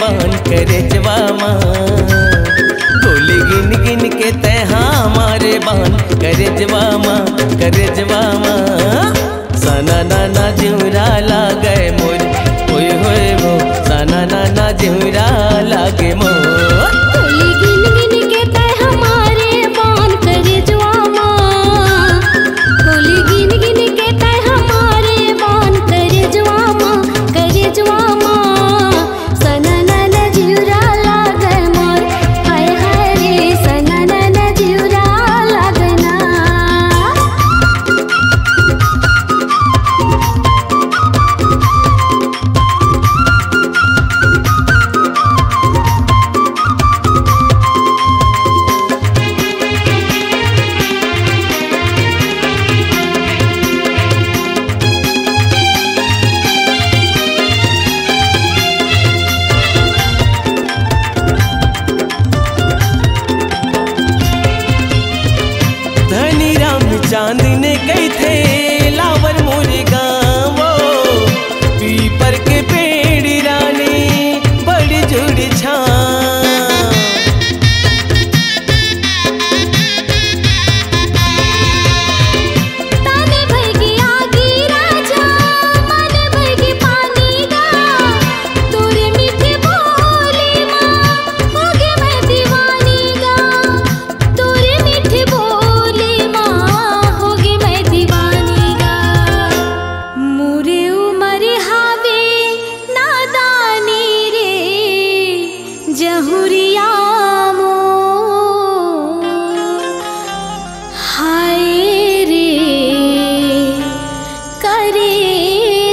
बान करे जवामा, गोली गिन गिन के तैहा मारे बान करे जवामा, करे जवामा। सना नाना जिउरा लागे मोर, होय होय मो सना नाना जिउरा लागे मोर। गोली गिन गिन के तैहा मारे बान करे जवामा, गोली गिन गिन के तैहा मारे बान करे जवामा, करे जवामा। सना नाना जिउरा लागे मोर, हाय हाय रे सना नाना जिउरा लागना। धनी राम चांद ने कही थे लावर मोरे गाँवो, पीपर के पेड़ रानी बड़ी जुड़ी छा। ताने भरगी आगी राजा, मन भरगी पानी गा, तोरे मीठे बोले माँ होगे मैं दीवानी गा, तोरे मीठे बोले माँ होगे मैं दीवानी गा। मोरे उमर हावे नादानी रे जहुरिया मो, हाय रे करे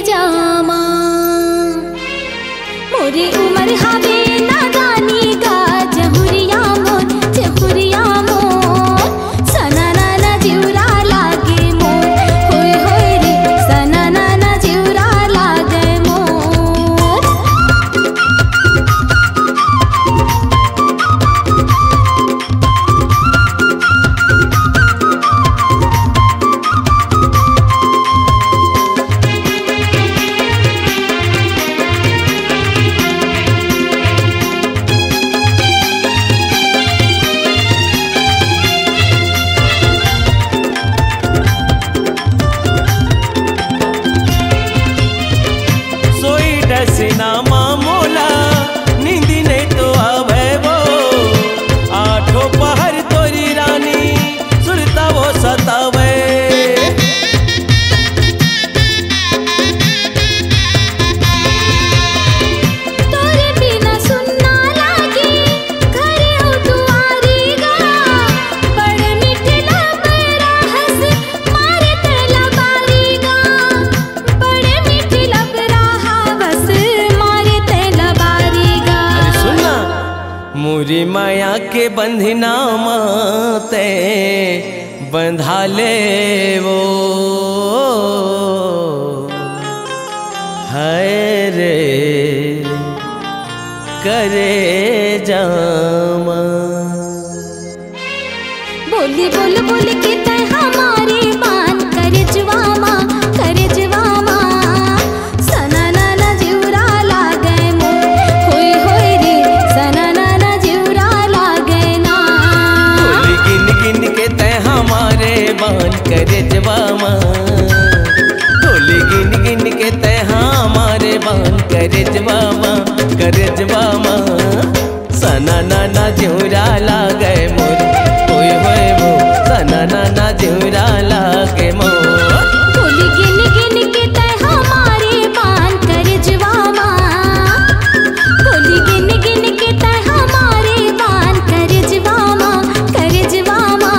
जामा। मोरे उमर हावे नादानी गा जहुरिया मोर, जहुरिया मोर। सना नाना जिउरा लागे मोर, होय होय रे सना नाना जिउरा लागे मोर। सोई डसनामा मोला नींदी नहीं तो आवे वो, आठों पहर तोरी रानी सुरता वो सतावे। तोरे बिना सुनना लागे घरे ओ दुआरी गा, बड़ मीठे लबरा हंस मारे तेला बारी गा, बड़ मीठे लबरा हंस मारे तेला बारी गा। अरे सुनना मोरी माया के बंधना माते बंधा ले वो, हाय रे करे जामा। बोली बोल बोल के तय हमारे बान करे जवामा, करे जवामा। सना नाना जिउरा लागे मोर, होय होय रे सना नाना जिउरा लागे ना। गोली गिन गिन के तय हमारे बान करे जवामा, गोली गिन गिन के तय हमारे बान करे जवामा, करे जवामा। सना नाना जिउरा लागे मोर, होय होय मो सना नाना जिउरा लागे मोर। गोली गिन गिन के तय हमारे बान करे जवामा, गोली गिन गिन के तय हमारे बान करे जवामा, करे जवामा।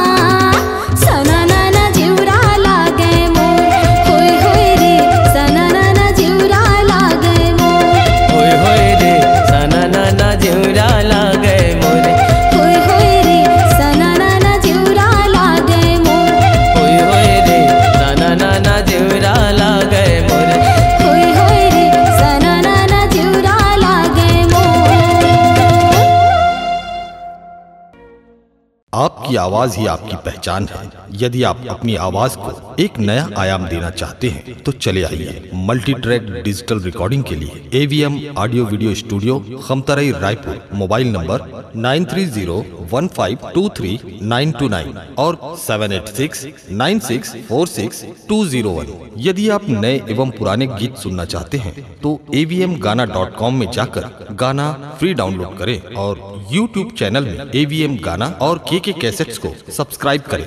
सना नाना जिउरा लागे मोर, होय होय रे सना नाना जिउरा लागे मोर, होय होय रे सना नाना जिउरा लागे आपकी आवाज ही आपकी पहचान है। यदि आप अपनी आवाज को एक नया आयाम देना चाहते हैं तो चले आइए मल्टी ट्रैक डिजिटल रिकॉर्डिंग के लिए AVM audio video studio, Khamtarai, Raipur. Mobile number 9301523929 और 7869646201। यदि आप नए एवं पुराने गीत सुनना चाहते हैं तो avmgana.com में जाकर गाना फ्री डाउनलोड करें और YouTube चैनल में AVM गाना और KK कैसेट्स को सब्सक्राइब करें।